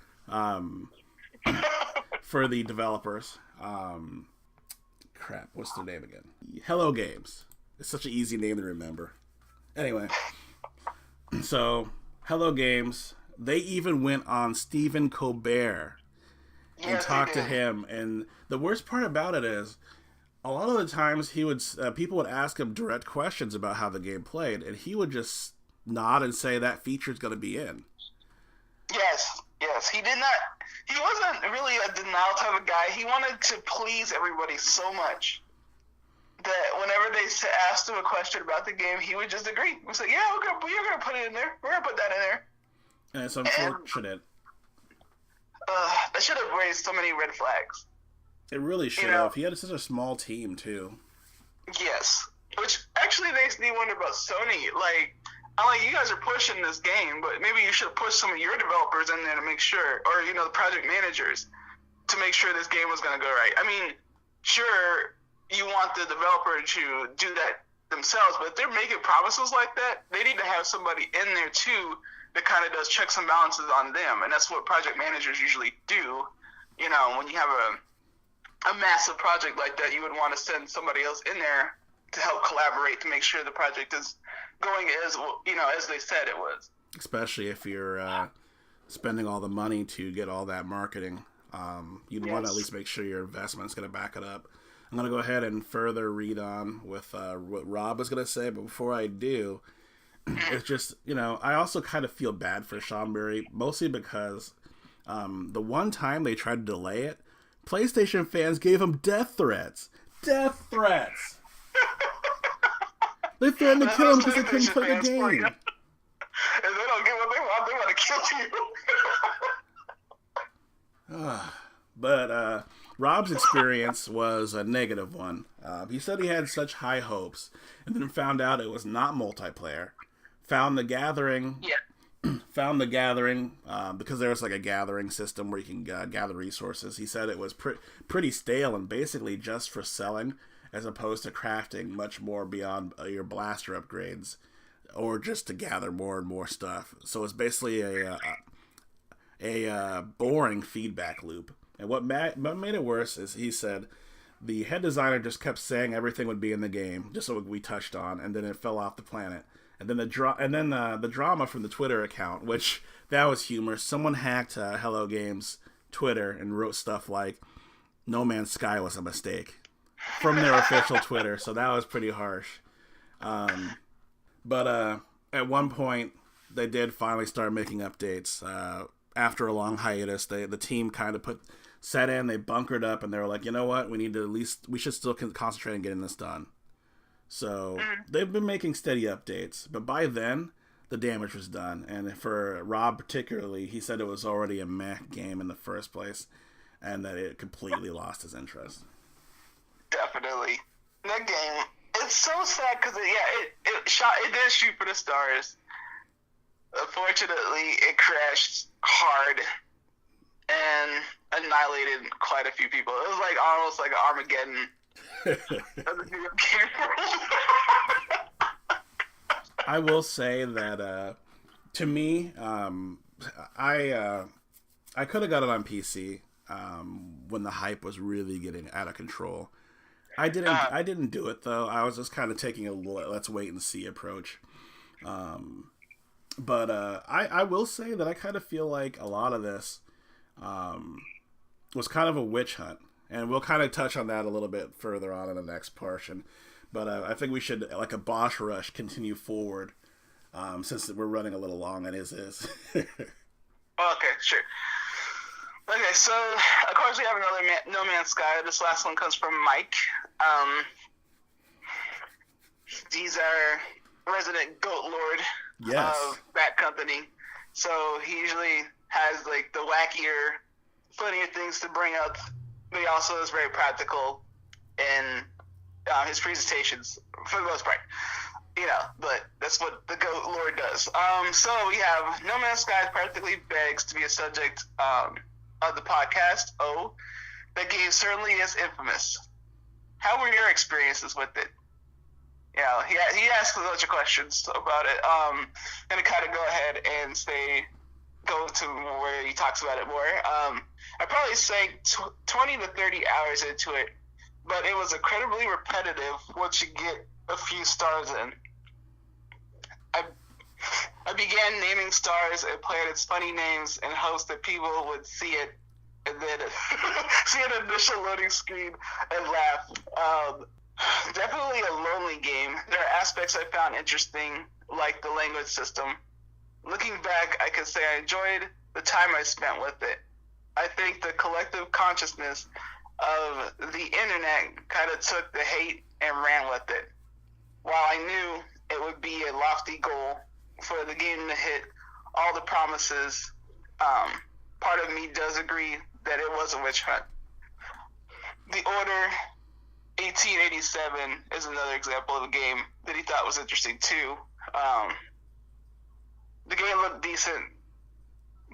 for the developers. Crap, what's their name again? Hello Games. It's such an easy name to remember. Anyway, so Hello Games, they even went on Stephen Colbert and talked to him. And the worst part about it is, a lot of the times he would people would ask him direct questions about how the game played, and he would just nod and say that feature's going to be in. Yes, he did not. He wasn't really a denial type of guy. He wanted to please everybody so much that whenever they asked him a question about the game, he would just agree. He was like, "Yeah, you're gonna put it in there. We're gonna put that in there." And it's unfortunate. That should have raised so many red flags. It really should have. He had such a small team too. Yes, which actually makes me wonder about Sony. Like, I'm like, you guys are pushing this game, but maybe you should have pushed some of your developers in there to make sure, or the project managers, to make sure this game was going to go right. I mean, sure, you want the developer to do that themselves, but if they're making promises like that, they need to have somebody in there too that kind of does checks and balances on them, and that's what project managers usually do. When you have a massive project like that, you would want to send somebody else in there to help collaborate to make sure the project is going as they said it was. Especially if you're spending all the money to get all that marketing, you'd want to at least make sure your investment's going to back it up. I'm going to go ahead and further read on with what Rob was going to say, but before I do, it's just, I also kind of feel bad for Sean Murray, mostly because the one time they tried to delay it, PlayStation fans gave him death threats. Death threats! They threatened to kill him because they couldn't play the game. If they don't get what they want to kill you. But Rob's experience was a negative one. He said he had such high hopes, and then found out it was not multiplayer. Found the gathering because there was like a gathering system where you can gather resources. He said it was pretty stale and basically just for selling, as opposed to crafting much more beyond your blaster upgrades, or just to gather more and more stuff. So it's basically a boring feedback loop. And what made it worse is, he said, the head designer just kept saying everything would be in the game, just so we touched on, and then it fell off the planet. And then the drama from the Twitter account, which that was humorous. Someone hacked Hello Games Twitter and wrote stuff like "No Man's Sky was a mistake" from their official Twitter, so that was pretty harsh. But at one point, they did finally start making updates. After a long hiatus, the team kind of set in, they bunkered up, and they were like, you know what, we should still concentrate on getting this done. So they've been making steady updates, but by then, the damage was done. And for Rob particularly, he said it was already a meh game in the first place, and that it completely lost his interest. Definitely. That game, it's so sad because it did shoot for the stars. Unfortunately, it crashed hard and annihilated quite a few people. It was almost like an Armageddon of the video game world. I will say that to me, I could have got it on PC when the hype was really getting out of control. I didn't do it though. I was just kind of taking a let's wait and see approach. But I will say that I kind of feel like a lot of this was kind of a witch hunt. And we'll kind of touch on that a little bit further on in the next portion. But I think we should, like a boss rush, continue forward since we're running a little long on his. Okay, sure. Okay, so of course we have another No Man's Sky. This last one comes from Mike. He's our resident goat lord of Batcompany. So he usually has the wackier, funnier things to bring up. But he also is very practical in his presentations for the most part. But that's what the Goat Lord does. So we have No Man's Sky practically begs to be a subject of the podcast. That game certainly is infamous. How were your experiences with it? He asked a bunch of questions about it. I'm going to kind of go ahead and go to where he talks about it more. I probably sank 20 to 30 hours into it, but it was incredibly repetitive once you get a few stars in. I began naming stars and planets funny names in hopes that people would see it and then see an initial loading screen and laugh. Definitely a lonely game. There are aspects I found interesting, like the language system. Looking back, I could say I enjoyed the time I spent with it. I think the collective consciousness of the internet kind of took the hate and ran with it. While I knew it would be a lofty goal for the game to hit all the promises, part of me does agree that it was a witch hunt. The Order 1887 is another example of a game that he thought was interesting too. The game looked decent,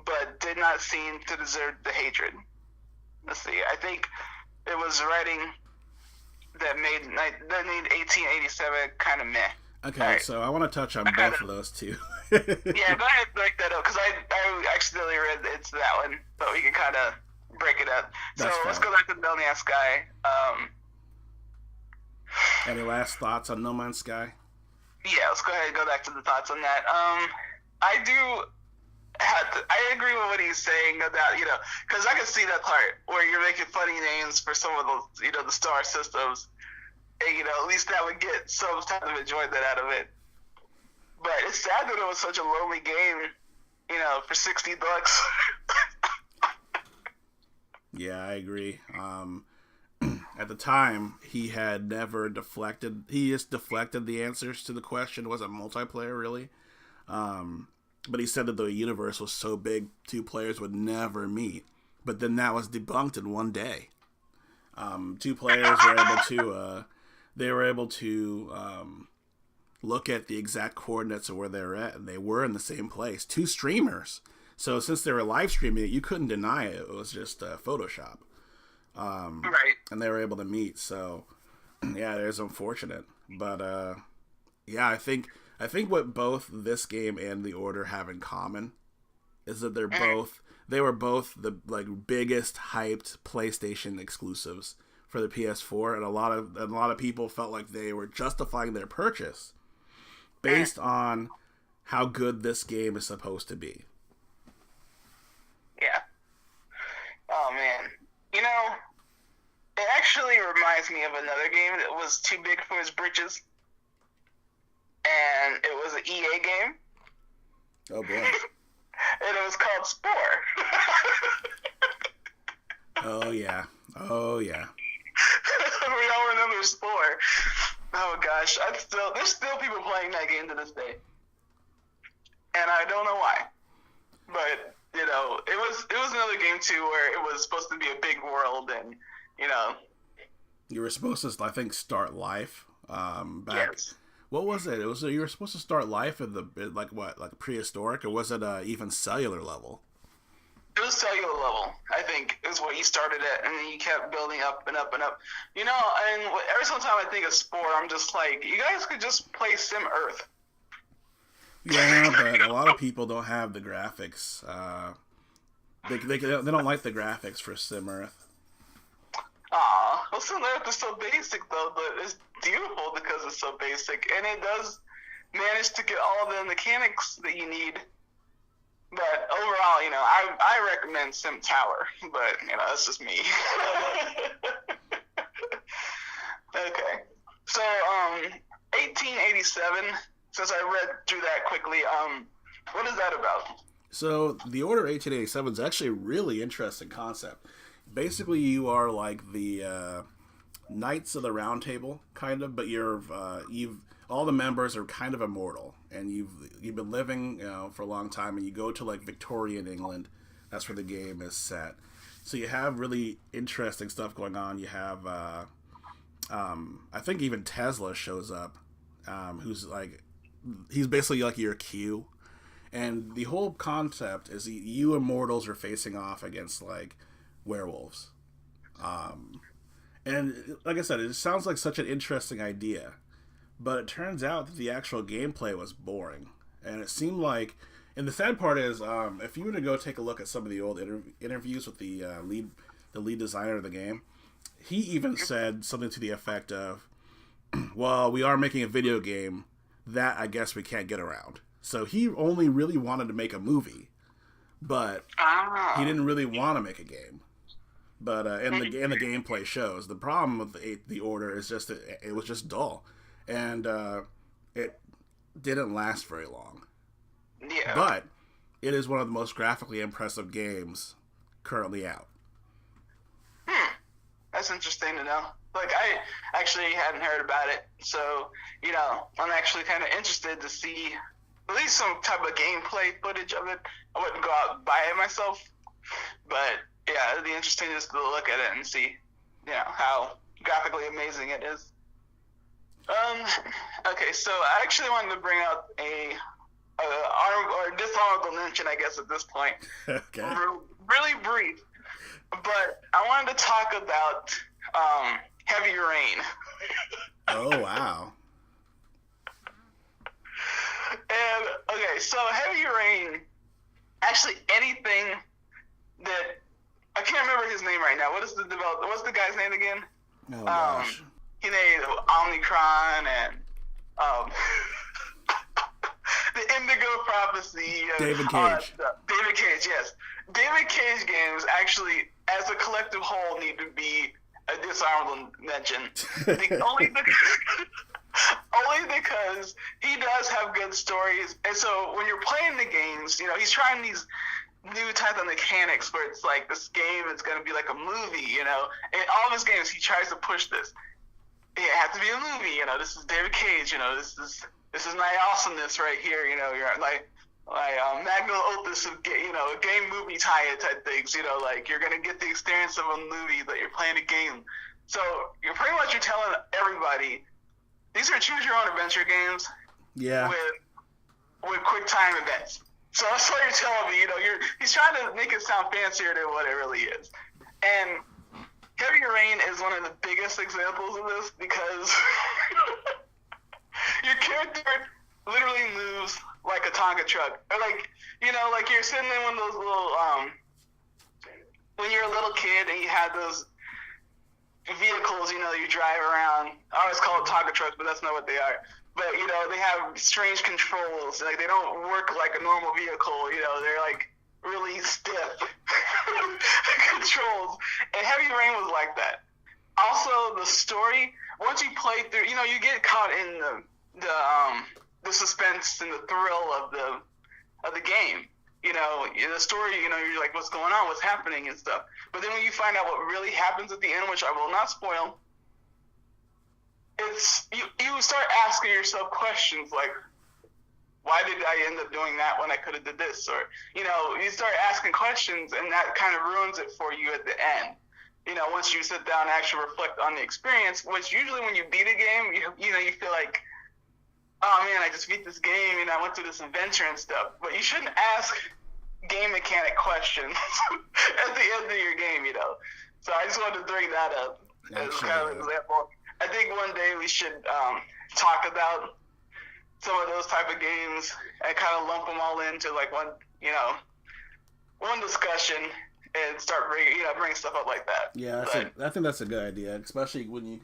but did not seem to deserve the hatred. Let's see. I think it was writing that made 1887 kind of meh. Okay, right. So I want to touch on both of those two. Yeah, go ahead and break that up, because I accidentally read it's that one, but we can kind of break it up. That's so fine. Let's go back to No Man's Sky. Any last thoughts on No Man's Sky? Yeah, let's go ahead and go back to the thoughts on that. I agree with what he's saying about, because I can see that part where you're making funny names for some of the, the star systems. And, at least that would get some type of enjoyment out of it. But it's sad that it was such a lonely game, for $60. Yeah, I agree. At the time, he had never deflected. He just deflected the answers to the question. It wasn't multiplayer, really. But he said that the universe was so big, two players would never meet. But then that was debunked in one day. Two players were able to... they were able to look at the exact coordinates of where they were at, and they were in the same place. Two streamers. So since they were live streaming it, you couldn't deny it. It was just Photoshop. Right. And they were able to meet. So, yeah, it is unfortunate. But, yeah, I think what both this game and The Order have in common is that they were both the biggest hyped PlayStation exclusives for the PS4, and a lot of people felt like they were justifying their purchase based on how good this game is supposed to be. Yeah. Oh man. It actually reminds me of another game that was too big for its britches. And it was an EA game. Oh boy. And it was called Spore. Oh yeah. We all remember Spore. Oh gosh, there's still people playing that game to this day, and I don't know why. But it was another game too where it was supposed to be a big world, and you were supposed to, I think, start life. Back. Yes. What was it? You were supposed to start life at like prehistoric, or was it even cellular level? It was cellular level, I think, is what you started at, and then you kept building up and up and up. And every single time I think of Spore, I'm just like, you guys could just play Sim Earth. Yeah, but a lot of people don't have the graphics. They don't like the graphics for Sim Earth. Aw, well, Sim Earth is so basic, though, but it's beautiful because it's so basic, and it does manage to get all the mechanics that you need. But overall, I recommend Sim Tower, but, that's just me. Okay. So, 1887, since I read through that quickly, what is that about? So, The Order 1887 is actually a really interesting concept. Basically, you are like the Knights of the Round Table, kind of, but all the members are kind of immortal, and you've been living for a long time, and you go to like Victorian England. That's where the game is set. So you have really interesting stuff going on. You have I think even Tesla shows up, he's basically like your Q, and the whole concept is you immortals are facing off against like werewolves, and like I said, it sounds like such an interesting idea. But it turns out that the actual gameplay was boring. And it seemed like... And the sad part is, if you were to go take a look at some of the old interviews with the lead designer of the game, he even said something to the effect of, well, we are making a video game, that I guess we can't get around. So he only really wanted to make a movie, but he didn't really want to make a game. but in the gameplay shows. The problem with the Order is just that it was just dull, and it didn't last very long. Yeah. But it is one of the most graphically impressive games currently out. That's interesting to know. Like, I actually hadn't heard about it, so, I'm actually kind of interested to see at least some type of gameplay footage of it. I wouldn't go out and buy it myself, but, yeah, it'd be interesting just to look at it and see, how graphically amazing it is. Okay, so I actually wanted to bring up a dishonorable mention, I guess, at this point. Okay. Really brief. But I wanted to talk about Heavy Rain. Oh, wow. And, okay, so Heavy Rain, actually anything that, I can't remember his name right now. What's the guy's name again? Oh, gosh. He made Omnicron and the Indigo Prophecy. David Cage. David Cage, yes. David Cage games actually, as a collective whole, need to be a dishonorable mention. Only because he does have good stories. And so when you're playing the games, he's trying these new type of mechanics where it's like this game is going to be like a movie, In all of his games, he tries to push this. It has to be a movie, This is David Cage, This is my awesomeness right here, You're like magnum opus of game movie tie-in type things, like you're gonna get the experience of a movie that you're playing a game. So you're telling everybody these are choose your own adventure games. Yeah. With quick time events. So that's what you're telling me. He's trying to make it sound fancier than what it really is. And Heavy Rain is one of the biggest examples of this because your character literally moves like a Tonka truck. Or like you're sitting in one of those little, when you're a little kid and you had those vehicles, you drive around. I always call it Tonka trucks, but that's not what they are. But, they have strange controls. Like, they don't work like a normal vehicle. They're like really stiff controls. And Heavy Rain was like that. Also, the story, once you play through, you get caught in the suspense and the thrill of the game. The story, you're like, what's going on, what's happening and stuff. But then when you find out what really happens at the end, which I will not spoil, it's you start asking yourself questions like, why did I end up doing that when I could have did this? Or, you start asking questions and that kind of ruins it for you at the end. Once you sit down and actually reflect on the experience, which usually when you beat a game, you feel like, oh man, I just beat this game and I went through this adventure and stuff. But you shouldn't ask game mechanic questions at the end of your game, So I just wanted to bring that up as kind of an example. I think one day we should talk about some of those type of games and kind of lump them all into like one discussion and start bringing stuff up like that. Yeah, I think that's a good idea, especially when you.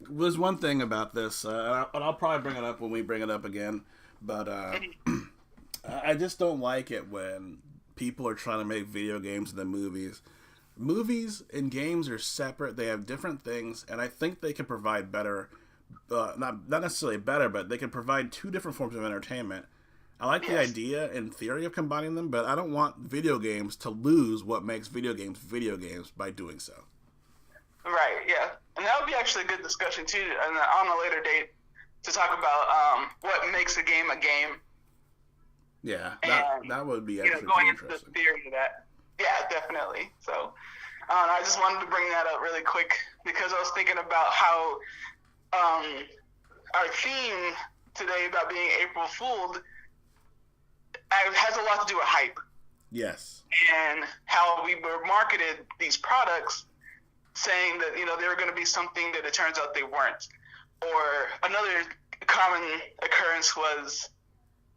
There's one thing about this, and I'll probably bring it up when we bring it up again, but I just don't like it when people are trying to make video games into movies. Movies and games are separate. They have different things, and I think they can provide better, not necessarily better, but they can provide two different forms of entertainment. I like the idea in theory of combining them, but I don't want video games to lose what makes video games by doing so. Right, yeah. And that would be actually a good discussion, too, on a later date, to talk about what makes a game a game. Yeah, that would be actually going interesting. into the theory of that. Yeah, definitely. So, I just wanted to bring that up really quick, because I was thinking about how our theme today about being April Fooled has a lot to do with hype. Yes. And how we were marketed these products saying that, they were going to be something that it turns out they weren't. Or another common occurrence was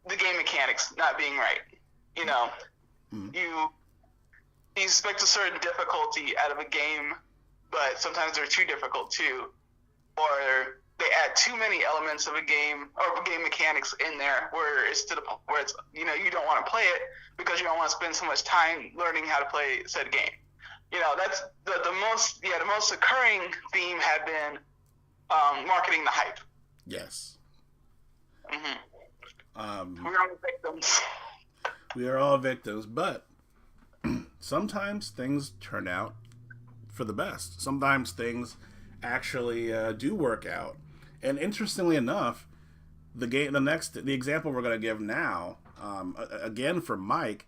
the game mechanics not being right. You expect a certain difficulty out of a game, but sometimes they're too difficult too. Or they add too many elements of a game or game mechanics in there where it's to the point where it's, you don't want to play it because you don't want to spend so much time learning how to play said game. That's the the most occurring theme had been marketing the hype. Yes. Mm-hmm. We're all victims. We are all victims, but sometimes things turn out for the best. Sometimes things actually do work out. And interestingly enough, the example we're going to give now, again for Mike,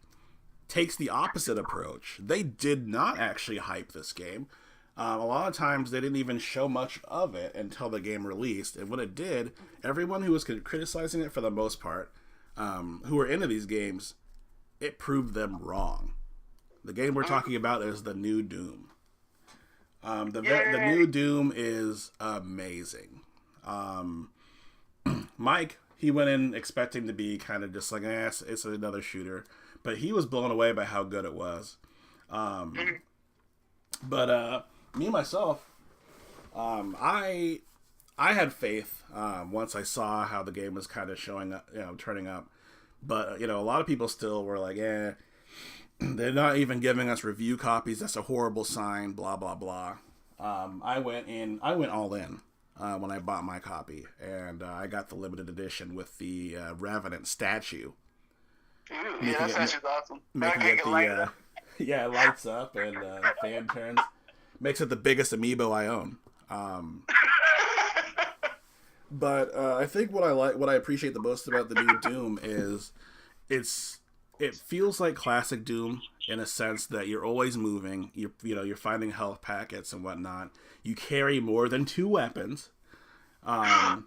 takes the opposite approach. They did not actually hype this game. A lot of times they didn't even show much of it until the game released. And when it did, everyone who was criticizing it for the most part, who were into these games, it proved them wrong. The game we're talking about is the new Doom. The new Doom is amazing. Mike, he went in expecting to be kind of just like, it's another shooter. But he was blown away by how good it was. But me, myself, I had faith once I saw how the game was kind of showing up, turning up. But, a lot of people still were like, they're not even giving us review copies. That's a horrible sign, blah, blah, blah. I went all in when I bought my copy. And I got the limited edition with the Revenant statue. Ooh, yeah, that statue's awesome. It lights up and fan turns. Makes it the biggest amiibo I own. But I think what I appreciate the most about the new Doom is it feels like classic Doom in a sense that you're always moving. You're finding health packets and whatnot. You carry more than 2 weapons. I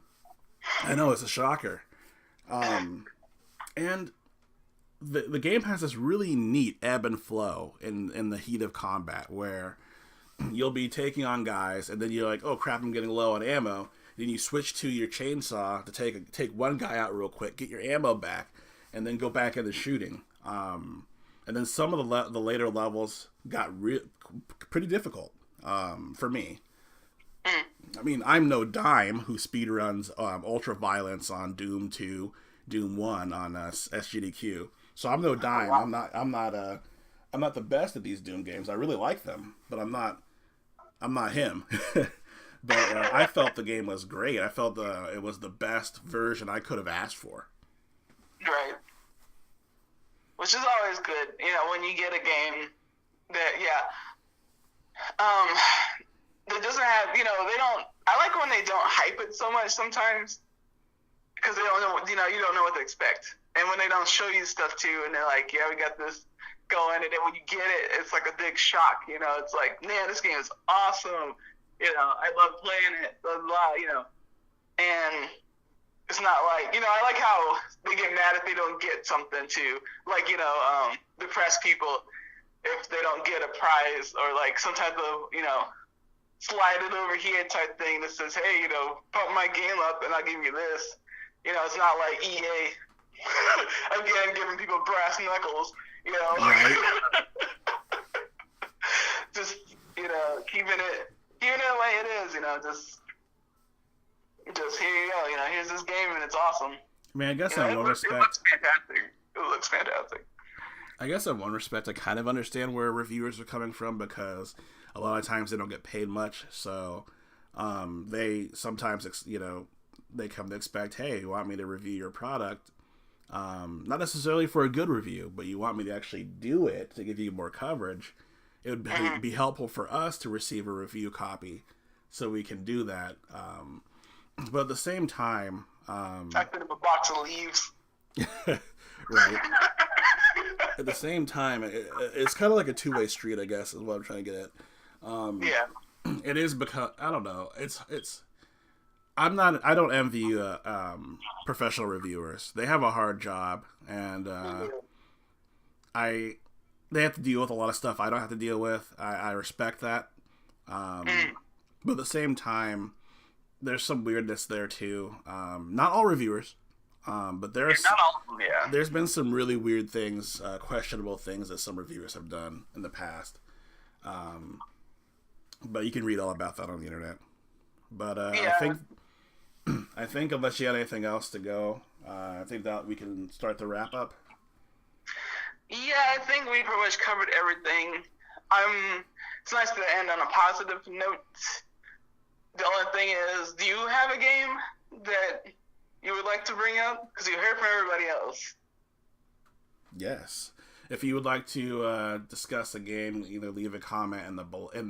know, it's a shocker. And the game has this really neat ebb and flow in the heat of combat where you'll be taking on guys and then you're like, oh crap, I'm getting low on ammo. Then you switch to your chainsaw to take one guy out real quick, get your ammo back, and then go back into shooting. And then some of the later levels got pretty difficult for me. I mean, I'm no dime who speedruns Ultra Violence on Doom 2, Doom 1 on SGDQ. So I'm no dime. I'm not the best at these Doom games. I really like them, but I'm not him. But I felt the game was great. I felt it was the best version I could have asked for. Right. Which is always good, when you get a game that, that doesn't have, they don't, I like when they don't hype it so much sometimes, because they don't know, you don't know what to expect. And when they don't show you stuff too, and they're like, yeah, we got this going, and then when you get it, it's like a big shock, it's like, man, this game is awesome, I love playing it, blah, blah, and it's not like, I like how they get mad if they don't get something too, like, depressed people if they don't get a prize, or like some type of, slide it over here type thing that says, hey, pump my game up and I'll give you this. It's not like EA, again, giving people brass knuckles, Right. Just, keeping it the way it is, just here you go, here's this game and it's awesome. I mean, I guess in one respect, it looks fantastic. It looks fantastic. I guess in one respect, I kind of understand where reviewers are coming from, because a lot of times they don't get paid much, so they sometimes, they come to expect, hey, you want me to review your product, not necessarily for a good review, but you want me to actually do it to give you more coverage. It would be helpful for us to receive a review copy so we can do that. But at the same time... I put him a box of leaves. Right. At the same time, it's kind of like a two-way street, I guess, is what I'm trying to get at. It is because, I don't know, I don't envy professional reviewers. They have a hard job, and they have to deal with a lot of stuff I don't have to deal with. I respect that. But at the same time, there's some weirdness there too. Not all reviewers, but there's been some really weird things, questionable things that some reviewers have done in the past. But you can read all about that on the internet. But I think unless you had anything else to go, I think that we can start the wrap up. Yeah, I think we pretty much covered everything. it's nice to end on a positive note. The only thing is, do you have a game that you would like to bring up? Because you heard from everybody else. Yes. If you would like to discuss a game, either leave a comment in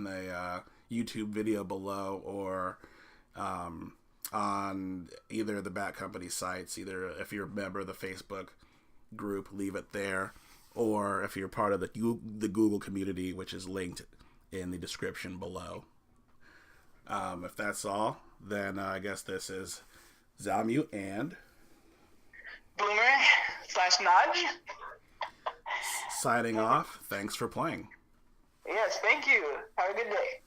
the YouTube video below, or on either the Batcompany sites. Either if you're a member of the Facebook group, leave it there, or if you're part of the Google community, which is linked in the description below. If that's all, then I guess this is Zalmute and Boomer/Nodge signing off. Thanks for playing. Yes, thank you. Have a good day.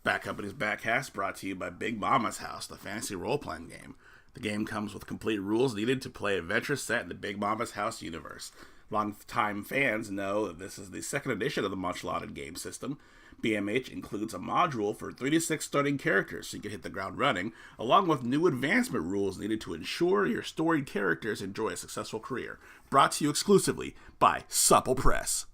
Batcompany's Batcast, brought to you by Big Mama's House, the fantasy role-playing game. The game comes with complete rules needed to play adventures set in the Big Mama's House universe. Long-time fans know that this is the second edition of the much-lauded game system. BMH includes a module for 3-6 starting characters so you can hit the ground running, along with new advancement rules needed to ensure your storied characters enjoy a successful career. Brought to you exclusively by Supple Press.